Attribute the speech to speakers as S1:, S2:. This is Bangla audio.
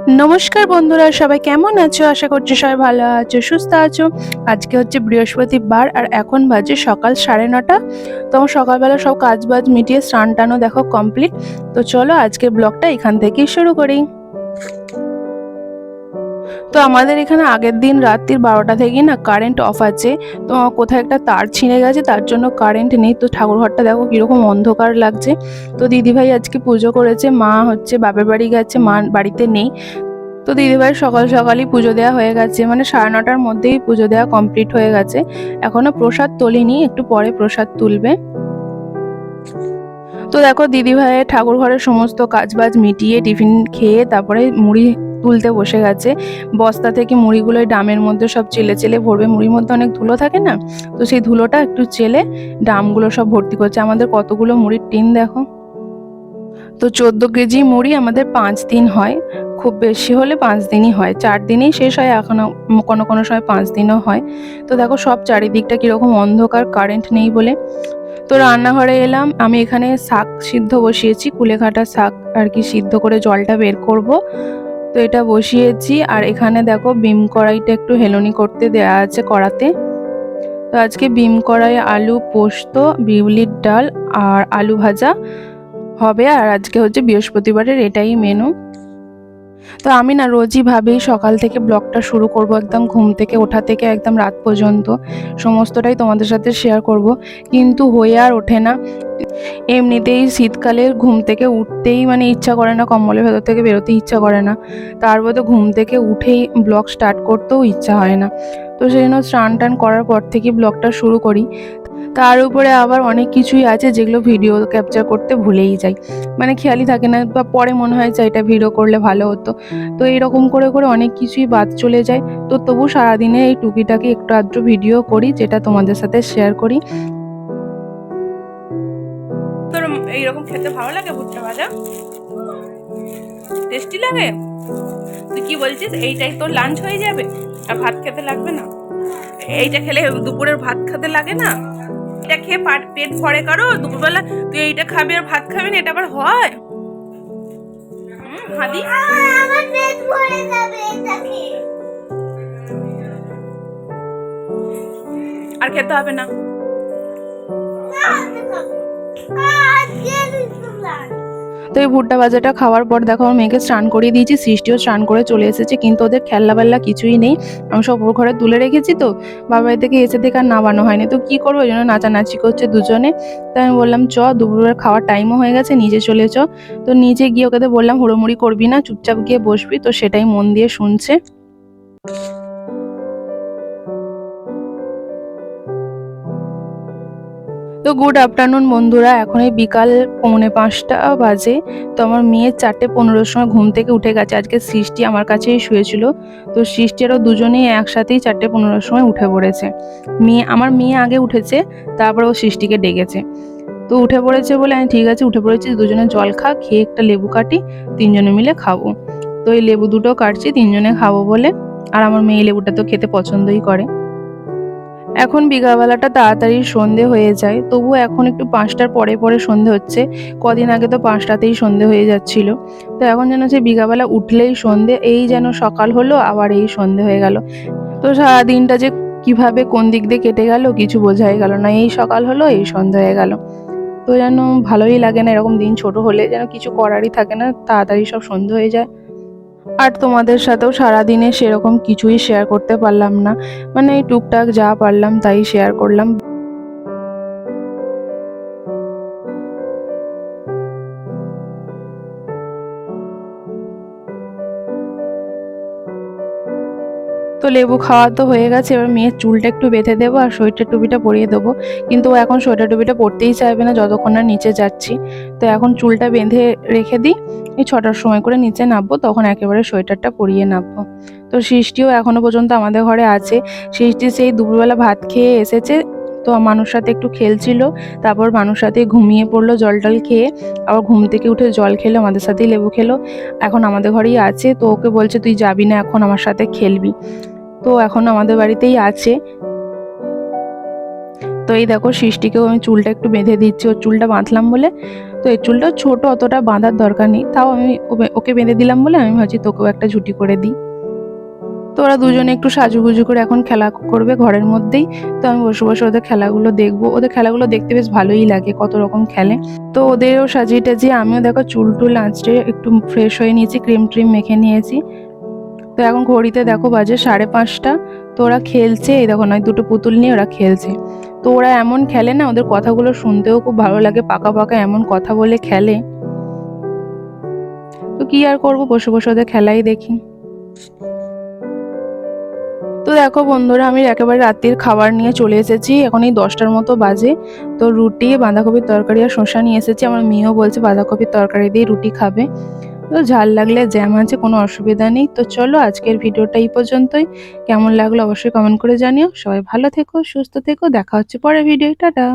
S1: নমস্কার বন্ধুরা, সবাই কেমন আছো? আশা করছি সবাই ভালো আছো, সুস্থ আছো। আজকে হচ্ছে বৃহস্পতিবার আর এখন বাজে সকাল 9:30। তো আমার সকালবেলা সব কাজ বাজ মিটিয়ে স্নান টানও দেখো কমপ্লিট। তো চলো আজকের ব্লগটা এখান থেকেই শুরু করি। তো আমাদের এখানে আগের দিন রাত্রির 12টা থেকেই না কারেন্ট অফ আছে। তো কোথায় একটা তার ছিঁড়ে গেছে, তার জন্য কারেন্ট নেই। তো ঠাকুর ঘরটা দেখো কিরকম অন্ধকার লাগছে। তো দিদিভাই আজকে পুজো করেছে, মা হচ্ছে বাপের বাড়ি গেছে, মা বাড়িতে নেই। তো দিদিভাই সকাল সকালই পুজো দেওয়া হয়ে গেছে, মানে 9:30টার মধ্যেই পুজো দেওয়া কমপ্লিট হয়ে গেছে। এখনো প্রসাদ তোলেনি, একটু পরে প্রসাদ তুলবে। তো দেখো দিদিভাইয়ের ঠাকুর ঘরের সমস্ত কাজবাজ মিটিয়ে টিফিন খেয়ে তারপরে মুড়ি তুলতে বসে গেছে। বস্তা থেকে মুড়িগুলো ড্রামের মধ্যে সব চেলে চেলে ভরবে। মুড়ির মধ্যে অনেক ধুলো থাকে না, তো সেই ধুলোটা একটু চেলে ড্রামগুলো সব ভর্তি করছে। আমাদের কতগুলো মুড়ির টিন দেখো। তো 14 কেজি মুড়ি আমাদের 5 দিন হয়, খুব বেশি হলে 5 দিনই হয়, 4 দিনেই শেষ হয়, এখনো কোনো কোনো সময় 5 দিনও হয়। তো দেখো সব চারিদিকটা কিরকম অন্ধকার, কারেন্ট নেই বলে। তো রান্নাঘরে এলাম, আমি এখানে শাক সিদ্ধ বসিয়েছি, কুলেখাটা শাক আর কি সিদ্ধ করে জলটা বের করব। তো এটা বসিয়েছি। আর এখানে দেখো বিম কড়াইটা একটু হেলনি করতে দেয়া আছে কড়াতে। তো আজকে বিম কড়াই আলু পোস্ত, বিউলির ডাল আর আলু ভাজা হবে। আর আজকে হচ্ছে বৃহস্পতিবারের এটাই মেনু। তো আমি না রোজই ভাবি সকাল থেকে ব্লগটা শুরু করব, একদম ঘুম থেকে ওঠা থেকে একদম রাত পর্যন্ত সমস্তটাই তোমাদের সাথে শেয়ার করব, কিন্তু হয়ে আর ওঠে না। এমনিতেই শীতকালে ঘুম থেকে উঠতেই মানে ইচ্ছা করে না, কম্বলের ভেতর থেকে বেরোতে ইচ্ছা করে না, তার মধ্যে ঘুম থেকে উঠেই ব্লগ স্টার্ট করতেও ইচ্ছা হয় না। তো সেই জন্য স্নান টান করার পর থেকে ব্লগটা শুরু করি। তার উপরে আবার অনেক কিছুই আছে যেগুলো ভিডিও ক্যাপচার করতে ভুলেই যাই, মানে খেয়ালই থাকে না, বা পরে মনে হয় যে এটা ভিডিও করলে ভালো হতো। তো এরকম করে করে অনেক কিছুই বাদ চলে যায়। তো তবু সারাদিনে এই টুকিটাকি একটু আধটু ভিডিও করি, যেটা তোমাদের সাথে শেয়ার করি। তোর এইরকম খেতে ভালো লাগে ভুট্টা ভাজা? টেস্টি লাগে? তুই কি বলছিস, এইটাই তোর লাঞ্চ হয়ে যাবে আর ভাত খেতে লাগবে না? এইটা খেলে দুপুরের ভাত খেতে লাগে না? এটা খেয়ে পেট ভরে কারো দুপুরবেলা তুই এইটা খাবি আর ভাত খাবি না, এটা আবার হয়? হাদি আমার পেট ভরে যাবে এটা খেয়ে, আর খেতে হবে না। তো এই ভুট্টা ভাজাটা খাওয়ার পর দেখো আমার মেয়েকে স্নান করিয়ে দিয়েছি, সৃষ্টিও স্নান করে চলে এসেছে, কিন্তু ওদের খেলনা বেল্লা কিছুই নেই। আমি সব ওর ঘরে তুলে রেখেছি। তো বাবার বাড়ি থেকে এসে থেকে আর নামানো হয়নি, তো কি করবো, ওই জন্য নাচানাচি করছে দুজনে। তাই আমি বললাম চ, দুপুরের খাওয়ার টাইমও হয়ে গেছে, নিচে চলে চ। তো নিচে গিয়ে ওকে বললাম হুড়োমুড়ি করবি না, চুপচাপ গিয়ে বসবি। তো সেটাই মন দিয়ে শুনছে। তো গুড আফটারনুন বন্ধুরা, এখন এই বিকাল 4:45 বাজে। তো আমার মেয়ে 4:15-র সময় ঘুম থেকে উঠে গেছে। আজকে সৃষ্টি আমার কাছেই শুয়েছিল। তো সৃষ্টিরও দুজনেই একসাথেই 4:15-র সময় উঠে পড়েছে। আমার মেয়ে আগে উঠেছে, তারপর ও সৃষ্টিকে ডেকেছে। তো উঠে পড়েছে বলে আমি ঠিক আছে উঠে পড়েছি, দুজনে জল খেয়ে একটা লেবু কাটি, তিনজনে মিলে খাবো। তো এই লেবু দুটো কাটছি তিনজনে খাবো বলে। আর আমার মেয়ে লেবুটা তো খেতে পছন্দই করে। এখন বিকালবেলাটা তাড়াতাড়ি সন্ধে হয়ে যায়, তবু এখন একটু 5টার পরে পরে সন্ধে হচ্ছে। কদিন আগে তো 5টাতেই সন্ধে হয়ে যাচ্ছিল। তো এখন যেন সে বিকালবেলা উঠলেই সন্ধে, এই যেন সকাল হলো আবার এই সন্ধে হয়ে গেল। তো সারা দিনটা যে কিভাবে কোন দিক দিয়ে কেটে গেল কিছু বোঝাই গেল না, এই সকাল হলো এই সন্ধে হয়ে গেল। তো যেন ভালোই লাগে না, এরকম দিন ছোট হলে যেন কিছু করারই থাকে না, তাড়াতাড়ি সব সন্ধে হয়ে যায়। আর তোমাদের সাথেও সারাদিনে সেরকম কিছুই শেয়ার করতে পারলাম না, মানে এই টুকটাক যা পারলাম তাই শেয়ার করলাম। তো লেবু খাওয়া তো হয়ে গেছে, এবার মেয়ের চুলটা একটু বেঁধে দেবো আর সোয়েটার টুপিটা পরিয়ে দেবো। কিন্তু ও এখন সোয়েটার টুপিটা পরতেই চাইবে না যতক্ষণ না নিচে যাচ্ছি। তো এখন চুলটা বেঁধে রেখে দিই, এই 6টার সময় করে নিচে নামবো, তখন একেবারে সোয়েটারটা পরিয়ে নামবো। তো সৃষ্টিও এখনো পর্যন্ত আমাদের ঘরে আছে। সৃষ্টি সেই দুপুরবেলা ভাত খেয়ে এসেছে, তো মানুষ সাথে একটু খেলছিল, তারপর মানুষ সাথে ঘুমিয়ে পড়লো জল টল খেয়ে। আবার ঘুম থেকে উঠে জল খেলো, আমাদের সাথেই লেবু খেলো, এখন আমাদের ঘরেই আছে। তো ওকে বলছে তুই যাবি না এখন আমার সাথে খেলবি, তো এখন আমাদের বাড়িতেই আছে। তো এই দেখো সৃষ্টিকেও আমি চুলটা একটু বেঁধে দিচ্ছি, ওর চুলটা বাঁধলাম বলে। তো তো এই চুলটা ছোট, অতটা বাঁধার দরকার নেই, তাও আমি ওকে বেঁধে দিলাম বলে আমি ভাবছি তোকেও একটা ঝুঁটি করে দিই। তো ওরা দুজনে একটু সাজুগুজু করে এখন খেলা করবে ঘরের মধ্যেই। তো আমি বসে বসে ওদের খেলাগুলো দেখবো। ওদের খেলাগুলো দেখতে বেশ ভালোই লাগে, কত রকম খেলে। তো ওদেরও সাজিয়ে টাজিয়ে আমিও দেখো চুল টুল আঁচড়ে একটু ফ্রেশ হয়ে নিয়েছি, ক্রিম ট্রিম মেখে নিয়েছি। তো এখন ঘড়িতে দেখো বাজে 5:30। তো ওরা খেলছে, এই দেখো নয় দুটো পুতুল নিয়ে ওরা খেলছে। তো ওরা এমন খেলে না, ওদের কথাগুলো শুনতেও খুব ভালো লাগে, পাকা পাকা এমন কথা বলে খেলে। তো কি আর করবো, বসে বসে ওদের খেলাই দেখি। তো দেখো বন্ধুরা, আমি একেবারে রাত্রির খাবার নিয়ে চলে এসেছি, এখন এই 10টার মতো বাজে। তো রুটি, বাঁধাকপির তরকারি আর শসা নিয়ে এসেছি। আমার মেয়েও বলছে বাঁধাকপির তরকারি দিয়ে রুটি খাবে। তো ঝাল লাগলে জ্যাম আছে, কোনো অসুবিধা নেই। তো চলো আজকের ভিডিওটা এই পর্যন্তই। কেমন লাগলো অবশ্যই কমেন্ট করে জানিও। সবাই ভালো থেকো, সুস্থ থেকো, দেখা হচ্ছে পরের ভিডিও। টাটা।